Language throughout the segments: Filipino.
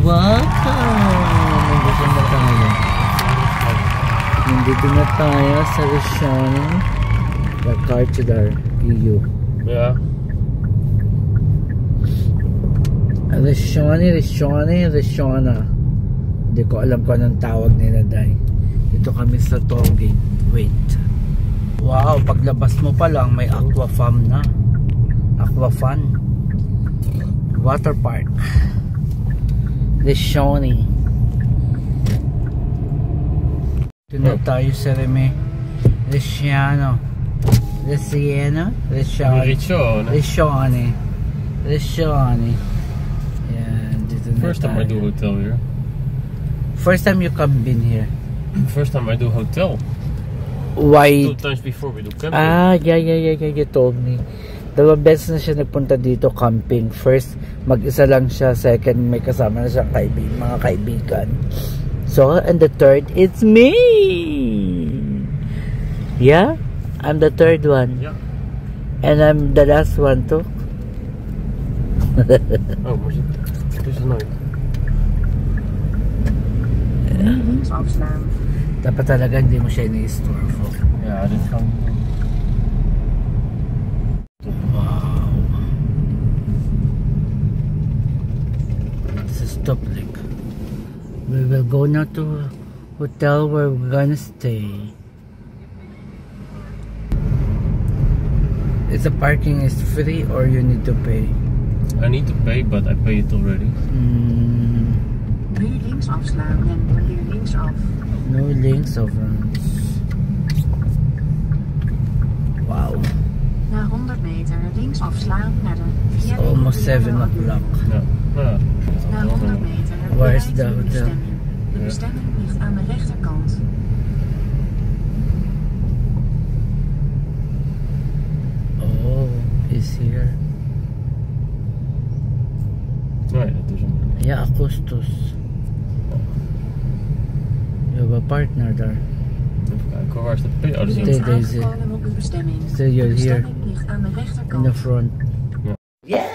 Nandito na tayo. Nandito na tayo sa Rishona. The Cartidar EU. Yeah. Rishona. Hindi ko alam kung anong tawag nila dahil. Dito kami sa toll gate. Wait. Wow, paglabas mo pa lang may aquafam na. Aquafun. Water park. Rishona. Ito na tayo sa Rishona. Yeah, dito na First time I do hotel here. First time you come in here? First time I do hotel. Why? 2 times before we do camping. Yeah, you told me. 2 beses na siya nagpunta dito camping. First, mag-isa lang siya. Second, may kasama na siyang mga kaibigan. So, and the third, it's me! Yeah? I'm the third one. Yeah. And I'm the last one too. Oh, was it? This is nice. Dapat talaga hindi mo siya ini-store for. Yeah, this one. Wow. This is Toplik. We will go now to hotel where we're gonna stay. Is the parking is free or you need to pay? I need to pay, but I paid it already. Nu links afslaan en hier linksaf. No links of runs. Wow. Na 100 meter links afslaan naar de vierde. Almost 7 o'clock. Yeah. Na 100 meter. Where is the hotel? De bestemming ligt aan de rechterkant. Oh, is here. Nee, dat is hem. Yeah, Augustus. You have a partner there. Even kijken, waar is de P? Oh, dat is Stay hier. Daisy. Aangekomen op uw bestemming. Stay you're De here. bestemming ligt aan de rechterkant. In the front. Yeah. Yes!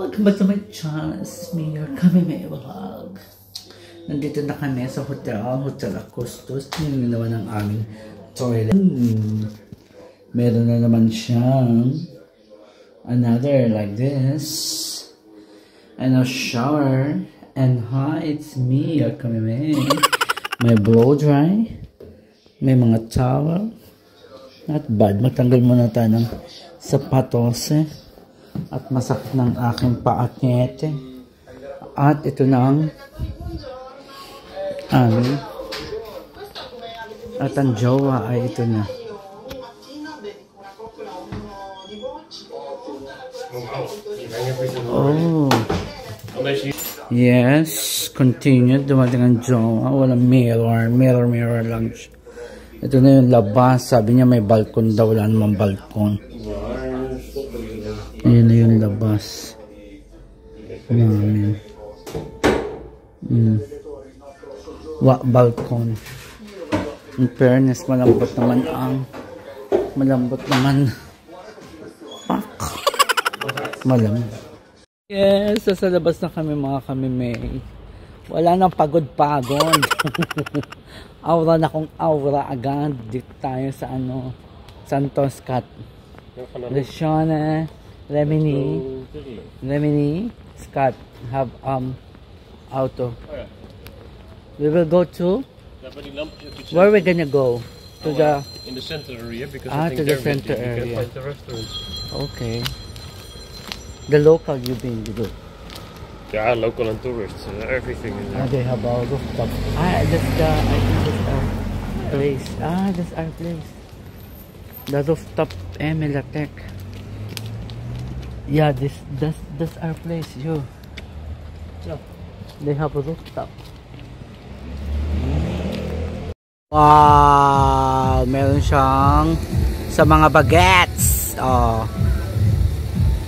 Welcome back to my channel. This is me, your Kami May Vlog. Nandito na kami sa Hotel Augustus. Yung ginawa ng aming toilet. Meron na naman siyang another like this. And a shower. And hi, it's me, your Kami May. May blow dry. May mga towel. Not bad. Magtanggal muna tayo ng sapatos at masakit ng aking paakete. At ito na ang amin. At ang jowa ay ito na. Oh. Yes. Continue. Dumating ang jowa. Walang mirror. Mirror lang siya. Ito na yung labas. Sabi niya may balkon daw. Wala namang balkon. Ayan na yung labas. Namin. Balkon. In fairness, malambot naman pak. Malambot. Yes, sa labas na kami mga Kami May. Wala nang pagod-pagod. Aura na kong aura agad. Dito tayo sa Santos Cat. Rishona, Lemini, Scott have auto. We will go to where we're gonna go? To the in the center area because to the center area. You can find the restaurant. Okay. The local you been to do? Yeah, local and tourists, everything in there. They have a rooftop. I think that's our place. That's our place. The rooftop Emilatech. Yeah, that's our place. Yeah. They have a rooftop. Wow! Meron siyang sa mga bagets. Oh.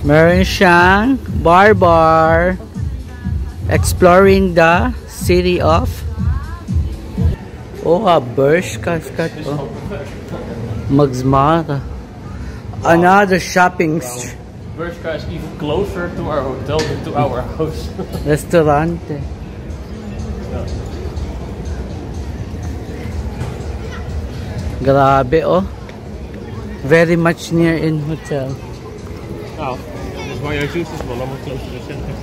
Meron siyang bar. Exploring the city of Burj Khalifa. Magsmara. Another shopping Bershka is even closer to our hotel than to our house. Restaurante. Grabe, oh. Very much near in hotel. Oh, that's why I choose this one. I'm close to the center.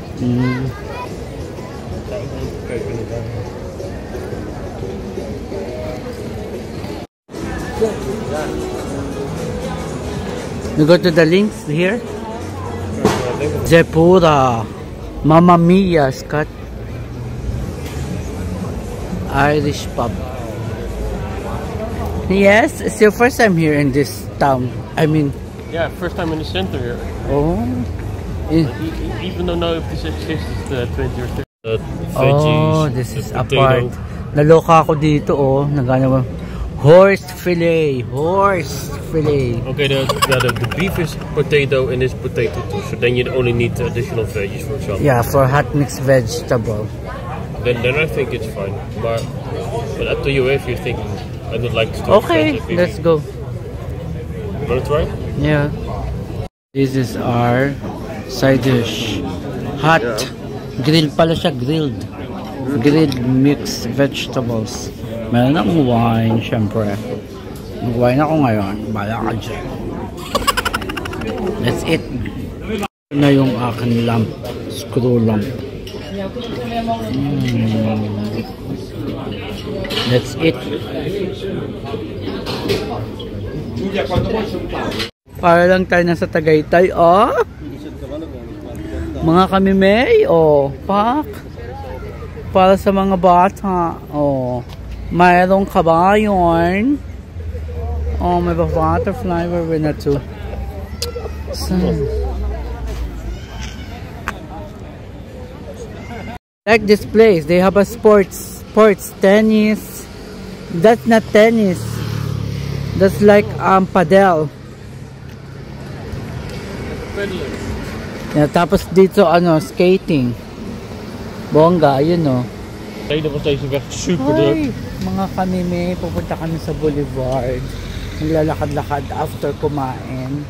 You go to the links here? Jepura. Mamma Mia, Scott. Irish pub. Yes, it's your first time here in this town. I mean, yeah, first time in the center here. oh, Even though now if this exists, the 20 or 30 oh, veggies. this is the apart. potato. Naloka ako dito, oh. Nagana horse fillet. Okay, the beef is potato and is potato too. So then you only need additional veggies, for example. Yeah, for hot mixed vegetable. Then I think it's fine. But up to you if you're thinking I would like to. Okay, let's go. Wanna try? Yeah. This is our side dish. Hot. Grilled pala siya, grilled. Grilled mixed vegetables. Meron ng wine, syempre. Mag-wine ako ngayon. Bala ka dyan. Let's eat. Ito na yung aking lamp. Screw lamp. Let's eat. Para lang tayo nasa Tagaytay, oh. Mga kamimay, oh. Pak. Para sa mga bata, oh. Mayroong kabayon. Oh, may butterfly. We're not too. Like this place, they have a sports, tennis. That's not tennis. That's like padel. Yeah, tapos dito skating. Bongga, yun oh. Tayo na tayo sa super druk. Mga kamime, pupunta kami sa Boulevard. Naglalakad-lakad after kumain.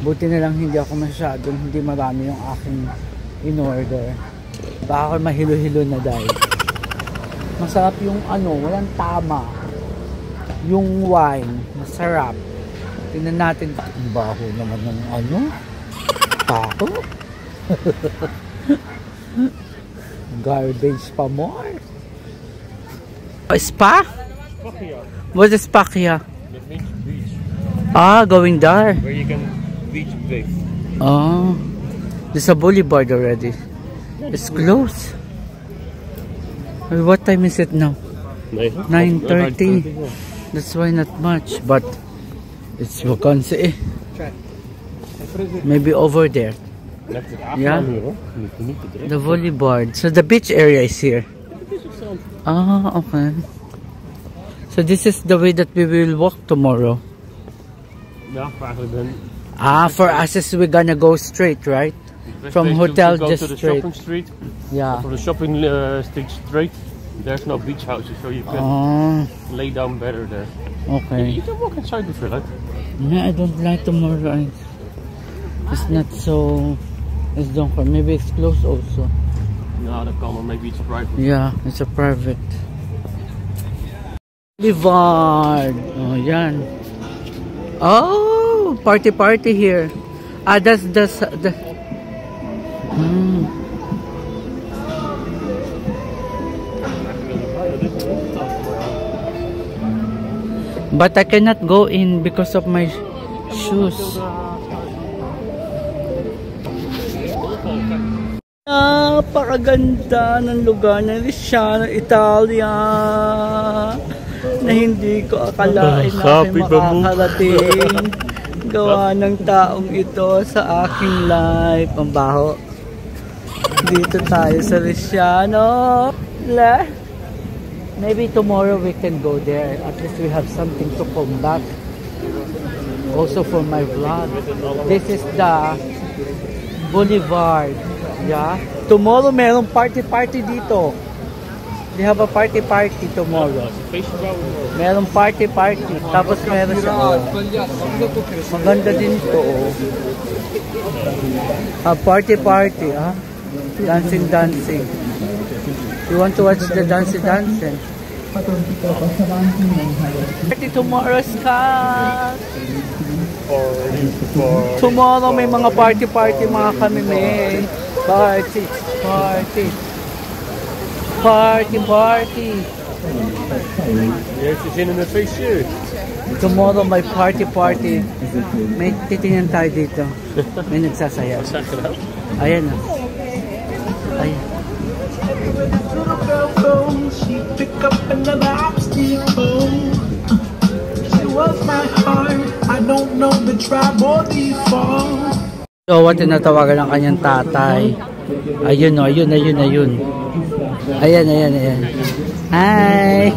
Buti na lang hindi marami yung aking in-order. Baka ako mahilo-hilo na dahil. Masarap yung walang tama. Yung wine, masarap. Tingnan natin. Ang baho naman ng Tako. Garbage pa more. Spa? What is spa here? That means beach. Going there. Where you can beach bathe. Oh. There's a boulevard already. It's closed. What time is it now? 9:30. That's why not much, but it's vacancy. Maybe over there. Yeah. The boulevard. So the beach area is here. Okay. So this is the way that we will walk tomorrow. Yeah, then. For us is we're gonna go straight, right? From hotel just to the straight. shopping street. Yeah. From the shopping street straight. There's no beach houses, so you can lay down better there. Okay. You can walk inside if you like. Yeah, I don't like tomorrow. It's not so. It's don't. Maybe it's closed also. No, the common. Maybe it's private. Yeah, it's a private. Boulevard. Oh, yan. Oh, party here. That's the. But I cannot go in because of my shoes. Napakaganda ng lugar ng Lisciano, Italia, na hindi ko akalain na aking makakarating. Gawa ng taong ito sa aking life. Ang baho. Dito tayo sa Lisciano. Maybe tomorrow we can go there. At least we have something to come back. Also for my vlog. This is the Boulevard. Yeah. Tomorrow merong party dito. They have a party tomorrow. Merong party. Tapos meron siya. Maganda din ito. Party. Dancing. You want to watch the dancing? Party tomorrow, Scott. Tomorrow may mga party mga kami may. Party. Je heeft je zin in een feestje. Tomorrow may party. May titingnan tayo dito. May nagsasaya. Ayan na. Ayan. So, what tinatawagan ng kanyang tatay? Ayun. Ayan. Hi!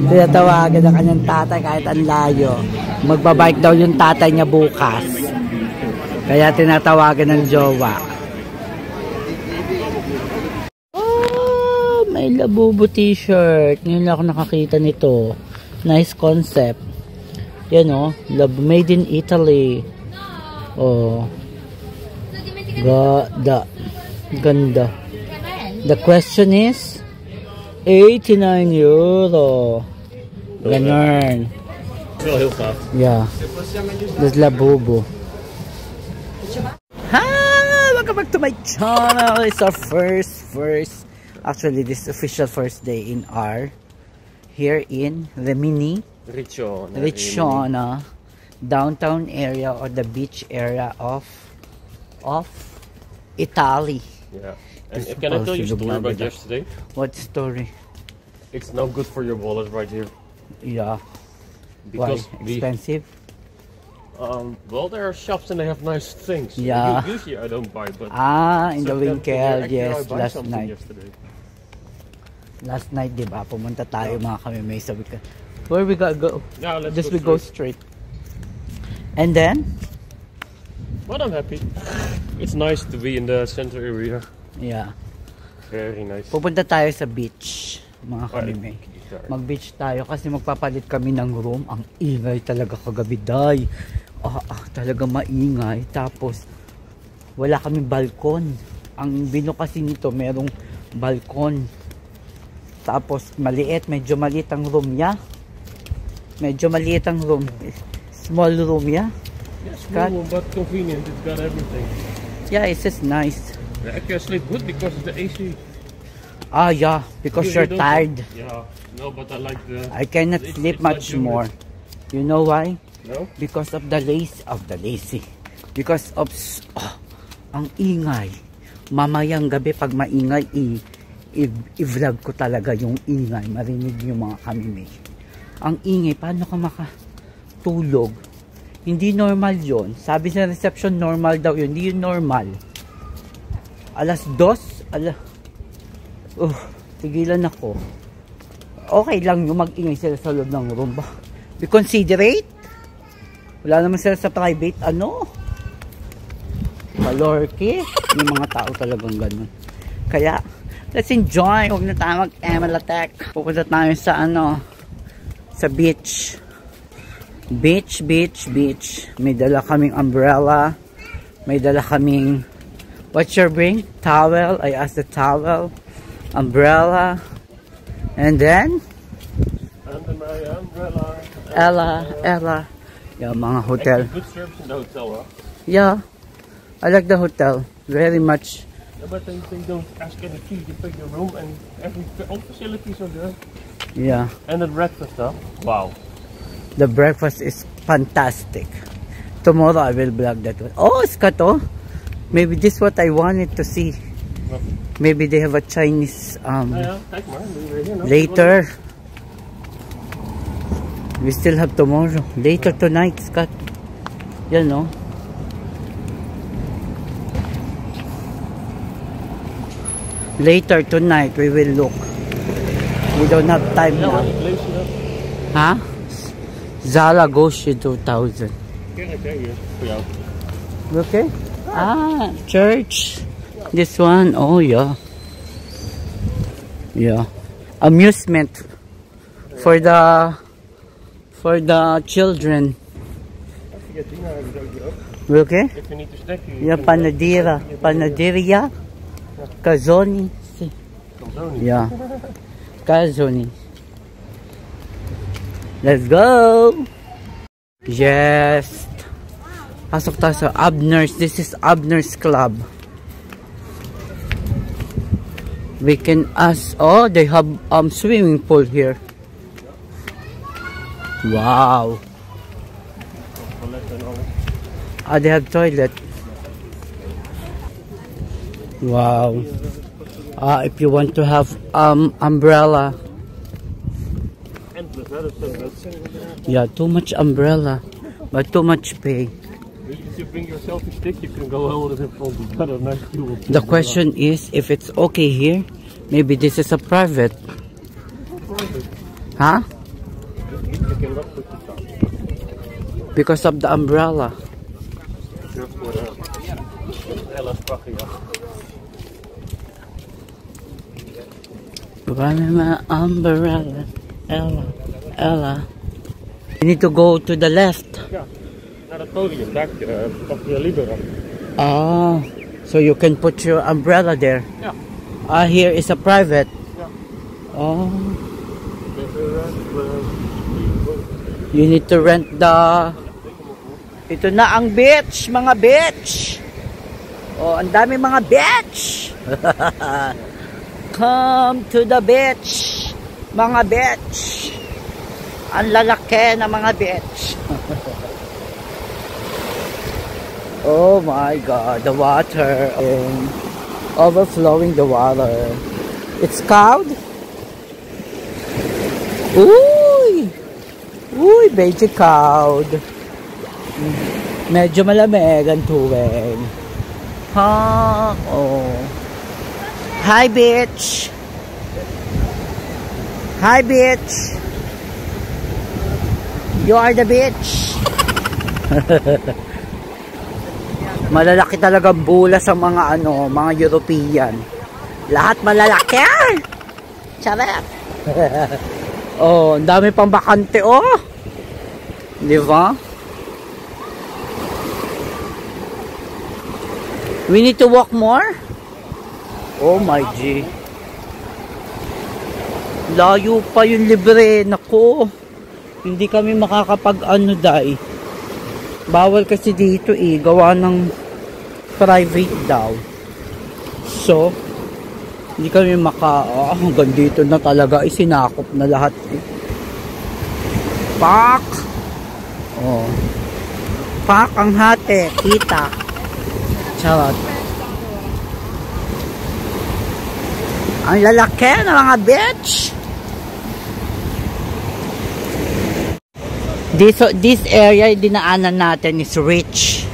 Tinatawagan ng kanyang tatay kahit ang layo. Magbabike daw yung tatay niya bukas. Kaya tinatawagan ng jowa. Oh, may Labubu t-shirt. Ngayon lang ako nakakita nito. Nice concept. Yan o. Made in Italy. Oh. Ganda. The question is 89 euro. Ganun. Wel heel gaaf. Yeah. Dat is Labubu. Hi! Welcome back to my channel. It's our first. Actually, this is official first day in R. Here in Rimini. Riccione. Downtown area or the beach area of Italy. Yeah. And can I tell you a story about yesterday? What story? It's no good for your wallet right here. Yeah. Because why? Expensive? Well, there are shops and they have nice things. Yeah. Usually I don't buy, but in the Winkel, yes, last night. Yesterday. Last night, diba? Pumunta tayo mga kami may sabi ka. Where we gotta go? Yeah, let's just go go straight. And then? But I'm happy. It's nice to be in the center area. Yeah. Very nice. Pupunta tayo sa beach, mga kami may. Mag-beach tayo kasi magpapalit kami ng room. Ang ingay talaga kagabi, day. Talaga maingay. Tapos, wala kaming balkon. Ang bino kasi nito, merong balkon. Tapos, medyo maliit ang room niya. Medyo maliit ang room. Small room, yeah? Yeah, small but convenient. It's got everything. Yeah, it's just nice. I can sleep good because of the AC. Yeah, because you're tired. Yeah, no, but I like the... I cannot sleep much more. You know why? No? Because of the lazy. Because of... ang ingay. Mamayang gabi pag maingay, i-vlog ko talaga yung ingay. Marinig yung mga kamimay. Ang ingay, paano ka makatulog? Hindi normal yon. Sabi sa reception, normal daw yun. Hindi yun normal. Alas 2, tigilan ako. Okay lang yung mag-ingay sila sa loob ng room ba? Be considerate. Wala naman sila sa private, malorke. Yung mga tao talagang ganun. Kaya, let's enjoy. Huwag na tayo mag-ML attack. Pupunta tayo sa sa beach. Beach. May dala kaming umbrella. May dala kaming, what's your bring? Towel. I asked the towel. Umbrella. And then? Under my umbrella. Ella. Yeah, mga hotel. Good service in the hotel, huh? Yeah. I like the hotel. Very much. Yeah, but they don't ask any fee. You pay your room and all facilities are there. Yeah. And the breakfast, huh? Wow. The breakfast is fantastic. Tomorrow I will vlog that one. Oh, Skato. Maybe this is what I wanted to see. Maybe they have a Chinese later. We still have tomorrow. Later tonight, Scott. You know. Later tonight we will look. We don't have time now. Huh? Zala Goshi 2000. Okay? Church. This one. Oh, yeah. Yeah. Amusement for the children. Okay? If you need to snack, Yeah, panaderia. Calzoni. Yeah. Calzoni. Let's go. Yes. Pasok tayo sa Abner's. This is Abner's Club. We can ask. Oh, they have swimming pool here. Wow. Ah, they have toilet. Wow. If you want to have umbrella. Yeah, too much umbrella, but too much pay. If you bring your selfie stick, you can go hold it in front. The question is, if it's okay here, maybe this is a private. Huh? Because of the umbrella. My umbrella, Ella. You need to go to the left. Ja, naar het podium, daar Café Libera. Oh, so you can put your umbrella there. Ja. Here is a private. Ja. Oh. You need to rent the... Ito na ang beach, mga beach. Oh, ang dami mga beach. Come to the beach, mga beach. Ang lalaki na mga beach. Oh my God, the water overflowing the water. It's cold. Uy, uy, medyo cold. Medyo malamig ang tubig. Ha, oh. Hi, beach. Hi, beach. You are the beach. Malalaki talaga bula sa mga mga European. Lahat malalaki. Charot. Oh, ang dami pang bakante, oh. Di ba? We need to walk more. Oh my G. Layo pa yung libre. Nako. Hindi kami makakapag-ano dai. Bawal kasi dito gawa ng private daw. So, hindi kami hanggang dito na talaga sinakop na lahat. Pak! Oh. Pak ang hati. Kita. Charot. Ang lalaki ng mga bitch. This area dinaanan natin is rich.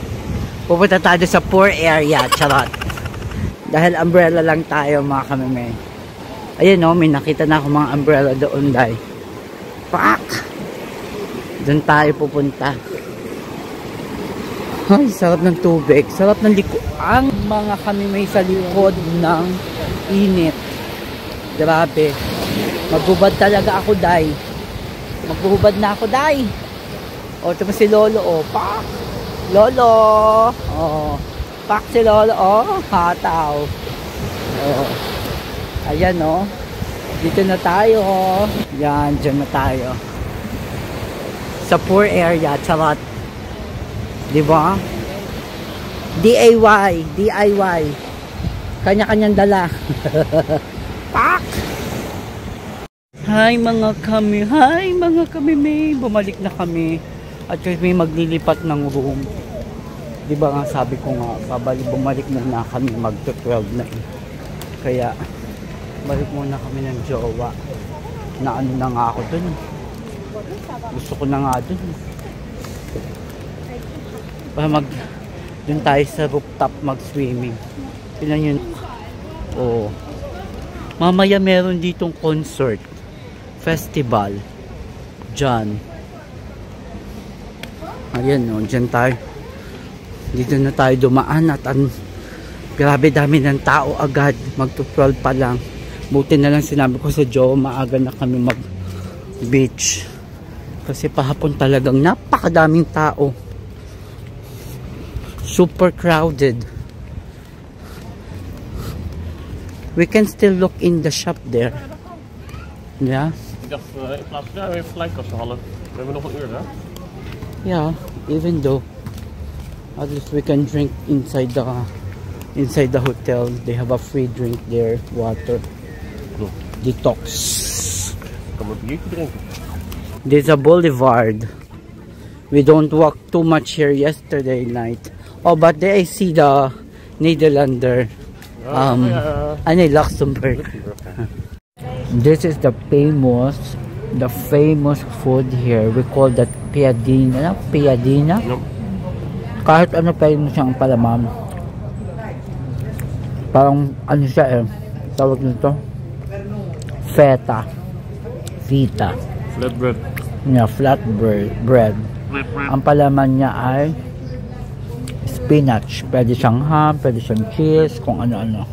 Pupunta tayo sa poor area. Charot. Dahil umbrella lang tayo, mga kameme. Ayun, no, may nakita na ako mga umbrella doon, dahil. Pak! Doon tayo pupunta. Ay, sarap ng tubig. Sarap ng liko. Ang mga kameme sa likod ng init. Grabe. Magbubad talaga ako, day. Magbubad na ako, day. O, ito si Lolo, o. Pak! Lolo! O. Pak si Lolo, o. Hataw. O. Ayan, o. Dito na tayo, o. Yan, dyan na tayo. Sa poor area, charot. Diba? DIY. DIY. Kanya-kanyang dala. Pak! Hi mga kami. Hi mga kami. May bumalik na kami. At may maglilipat ng room. Diba nga sabi ko nga, bumalik na kami. Mag-12 na eh. Kaya, balik muna kami ng jowa. Na ano na nga ako dun. Gusto ko na nga dun. Para dun tayo sa rooftop mag-swimming. Tignan yun. Oh. Mamaya meron ditong concert. Festival. Diyan. Ayan, no. Diyan tayo. Dito na tayo dumaan at grabe dami ng tao agad. Mag-12 pa lang. Buti na lang sinabi ko sa Joe, maaga na kami mag-beach. Kasi pahapon talagang napakadaming tao. Super crowded. We can still look in the shop there. Ja. Ik dacht, in plaats van daar weer gelijk als half. We hebben nog een uur, hè? Yeah, even though at least we can drink inside the hotel. They have a free drink there, water. Klopt. Detox. Ik kan een biertje drinken. There's a boulevard. We don't walk too much here yesterday night. Oh, but there I see the Nederlander. Luxembourg. This is the famous food here. We call that piadina. Piadina? No. Kahit ano pa yun siyang palaman. Parang ano siya tawag nito? Feta. Flatbread. Yeah, bread. Ang palaman niya ay spinach. Pwede siyang ham, pwede siyang cheese, kung ano-ano.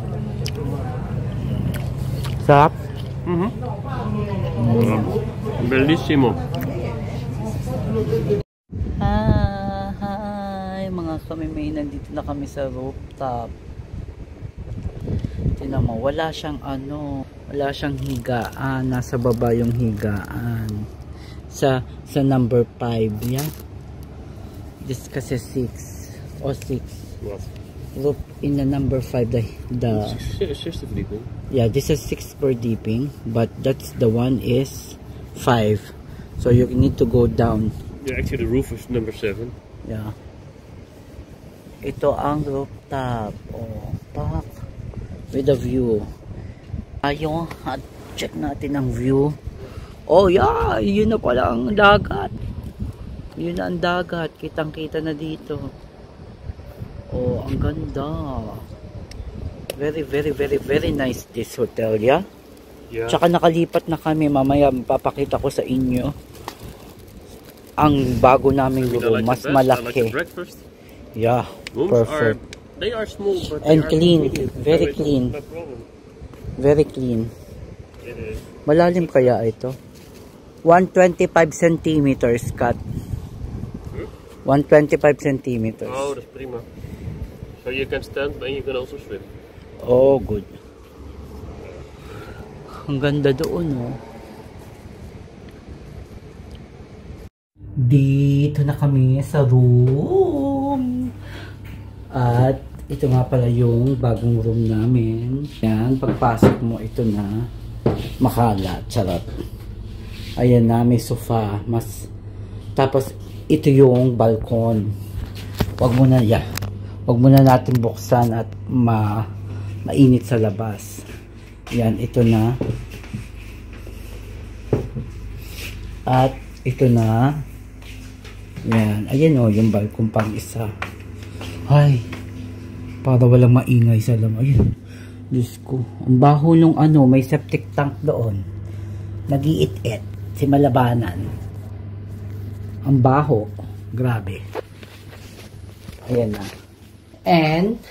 Sarap. Bellissimo. Hi mga kamimay, nandito na kami sa rooftop. Tingnan mo, wala siyang higaan. Nasa baba yung higaan. Sa number 5, yeah. This kasi 6 or 6. What? Roof in the number 5, the Zesde verdieping. yeah, this is 6 per deeping, but that's the one is 5. So you need to go down. Yeah, actually the roof is number 7. Yeah. Ito ang rooftop. Oh, pak. With a view. Ayun, check natin ang view. Oh yeah, yun na pala ang dagat. Yun na ang dagat. Kitang-kita na dito. Oh, ang ganda. Very nice this hotel, yeah? Yeah. Tsaka nakalipat na kami. Mamaya papakita ko sa inyo ang bago naming room. Mas malaki. Yeah, perfect. They are small, but and clean. Very clean. Very clean. Malalim kaya ito? 125 centimeters cut. 125 centimeters. Oh, that's prima. So you can stand and you can also swim. Oh, good. Ang ganda doon, oh. Dito na kami sa room. At ito nga pala yung bagong room namin. Yan, pagpasok mo, ito na. Makalat, charot. Ayan na, may sofa. Tapos, ito yung balkon. Wag mo na natin buksan at mainit sa labas. Yan, ito na. At ito na. Yan, ayan o, yung balkon pang isa. Ay, para walang maingay sa lam. Ayun, Diyos ko. Ang baho nung may septic tank doon. Nag-iit-it. Si Malabanan. Ang baho. Grabe. Ayan na. And,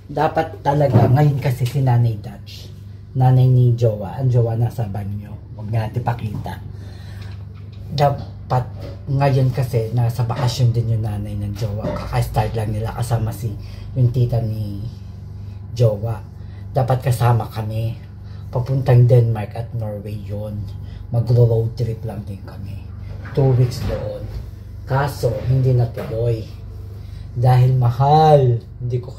dapat talaga, ngayon kasi si Nanay Dutch. Nanay ni Jowa. Ang Jowa nasa banyo. Huwag natin pakita. Dapat, ngayon kasi, nasa bakasyon din yung nanay ng Jowa. Kaka-start lang nila kasama yung tita ni Jowa. Dapat kasama kami. Papuntang Denmark at Norway yun. Magro-road trip lang din kami. 2 weeks doon. Kaso, hindi natuloy. Dahil mahal. Hindi ko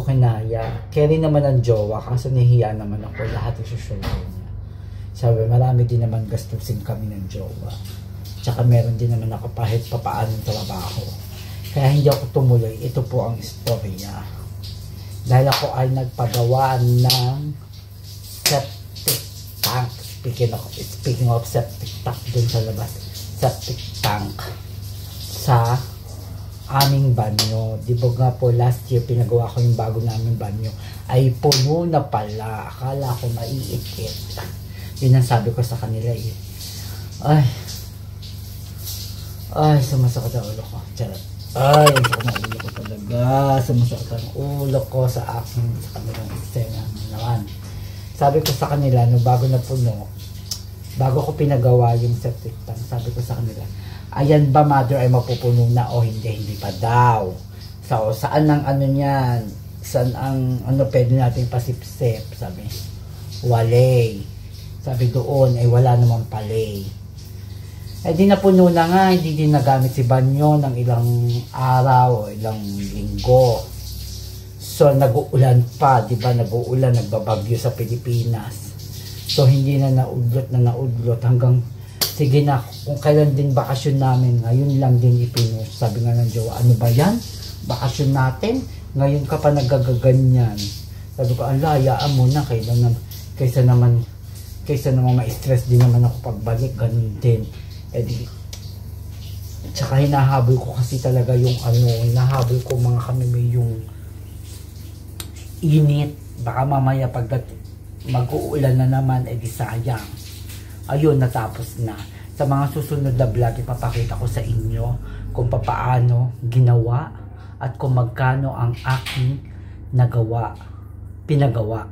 kinaya. Carry naman ang Jowa. Kaso nahiya naman ako. Lahat isusunod niya. Sabi, marami din naman gastusin kami ng Jowa. Tsaka meron din naman ako kahit papaanong trabaho. Kaya hindi ako tumuloy. Ito po ang istorya. Dahil ako ay nagpagawa ng septic tank. Speaking of septic tank dun sa labas. Septic tank sa aming banyo. Di ba nga po last year pinagawa ko yung bago naming banyo. Ay puno na pala. Akala ko maiikit. Yun ang sabi ko sa kanila eh. Ay, sumasakit ang ulo ko. Charot. Ay, sakit na ulo ko talaga. Sumasakit ang ulo ko sa aking sa kanilang eksena naman. Sabi ko sa kanila, no, bago na puno, bago ko pinagawa yung septic tank, sabi ko sa kanila, ayan ba mother ay mapupuno na o hindi? Hindi pa daw. So, saan ang ano niyan? Saan ang ano pwede natin pasipsip? Sabi, walay. Sabi doon, ay wala namang palay. Eh di napuno na nga, hindi din nagamit si Banyo ng ilang araw, ilang linggo. So nag-uulan pa, di ba? Nag-uulan, nagbabagyo sa Pilipinas. So hindi na naudlot hanggang sige na, kung kailan din bakasyon namin, ngayon lang din ipinost. Sabi nga ng jowa, ano ba yan? Bakasyon natin? Ngayon ka pa nagagaganyan. Sabi ko, hayaan mo na, kaysa naman ma-stress din naman ako pagbalik, ganun din. Eh di, tsaka hinahabol ko kasi talaga yung hinahabol ko mga kami may yung init. Baka mamaya pag mag-uulan na naman, eh di sayang. Ayun, natapos na. Sa mga susunod na vlog, ipapakita ko sa inyo kung papaano ginawa at kung magkano ang aking pinagawa.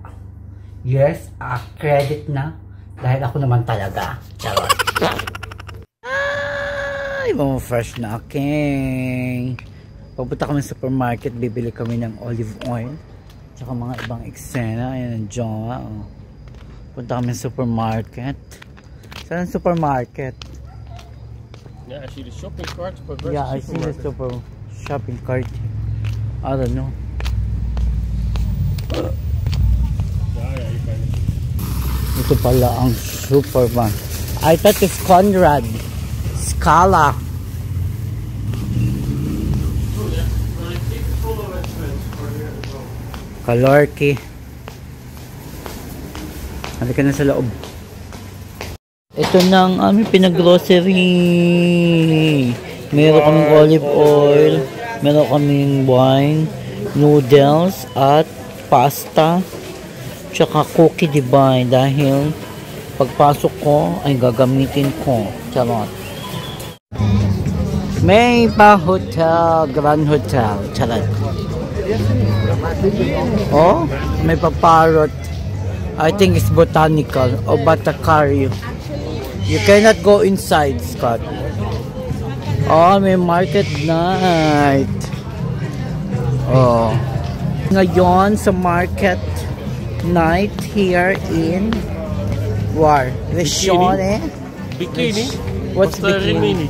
Yes, credit na dahil ako naman talaga. Charot. Ay, mga fresh na aking. Pupunta kami sa supermarket, bibili kami ng olive oil. Tsaka mga ibang eksena. Ayan ang jowa. Oh. Punta kami sa supermarket. Saan ang supermarket? Yeah, I see the shopping cart. Yeah, I see the shopping cart. I don't know. Ito pala ang supermarket. I thought it's Conrad. Scala. Kalorki. Halika na sa loob. Ito na ang aming pinag-grocery. Meron kaming olive oil, meron kaming wine, noodles, at pasta, tsaka cookie, diba? Dahil pagpasok ko ay gagamitin ko. Charot. May pa hotel, Grand Hotel. Charot. Oh, may pa parrot. I think it's botanical or Batacario. You cannot go inside, Scott. Oh, may market night. Oh. Ngayon sa market night here in Rishone. Bikini? What's bikini?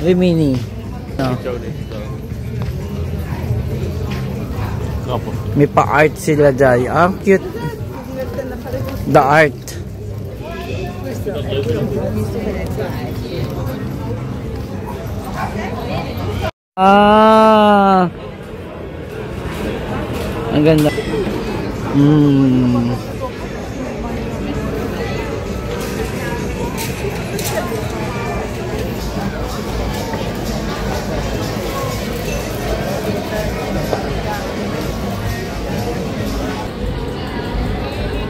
Rimini. No. May pa-art sila dahil. Ang cute. The art. Ang ganda.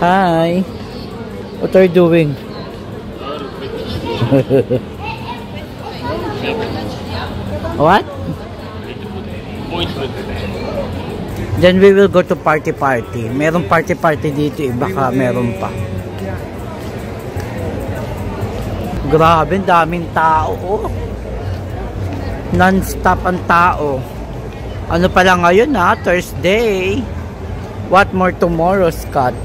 Hi. What are you doing? What? Then we will go to party. Merong party dito eh. Baka meron pa. Grabe, daming tao. Oh. Non-stop ang tao. Ano pala ngayon ha? Thursday. What more tomorrow, Scott?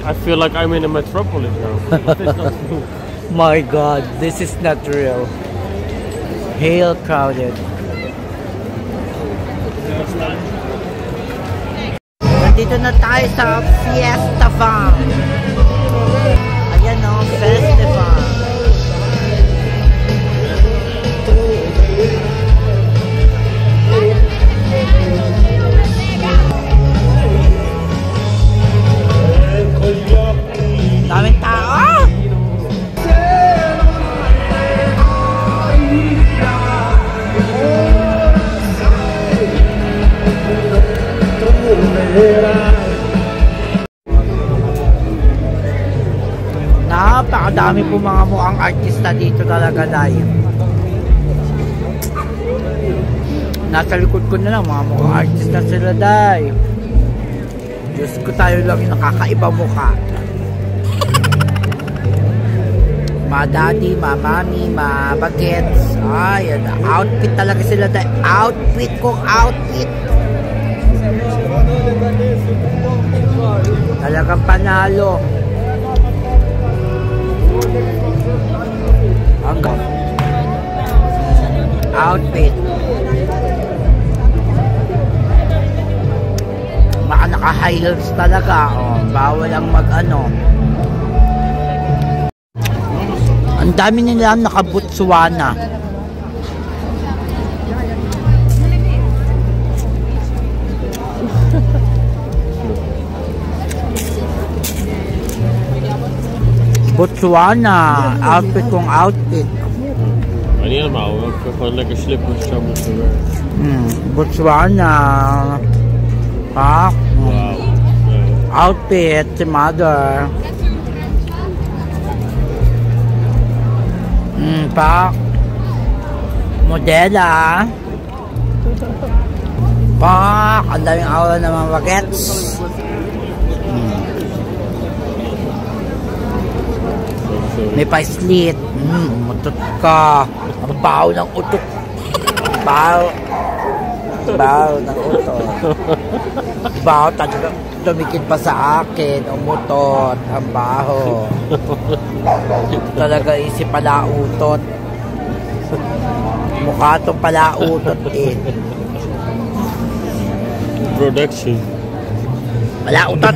I feel like I'm in a metropolis now. My God, this is not real. Hell crowded. Nandito na tayo sa Fiesta Farm. Ayan o, festival. Daming tao! Napakadami po mga mukhang artista dito talaga dahil Nasa likod ko na lang, mga mukhang artist na sila, day. Diyos ko, tayo lang yung nakakaiba mukha. Ma daddy, ma mami, ma bagets. Ay, outfit talaga sila, day. Outfit kong outfit. Talagang panalo. Hanggang outfit. Baka naka high heels talaga. Oh, bawal ang mag-ano. Ang dami nila naka Botswana. Botswana, outfit kong outfit. Maar niet helemaal, ook gewoon lekker slippers zo moeten werken. Botswana. Wow. Outfit, si mother. Pak. Modela. Pak. Ang daming aura ng mga bagets. May pa-slit. Umutot ka. Ang baho ng utot. Baho ng utot. Baho talaga. Tumikit pa sa akin. Umutot. Ang baho. Talaga isip pala utot. Mukha to pala utot eh. Production. Pala utot.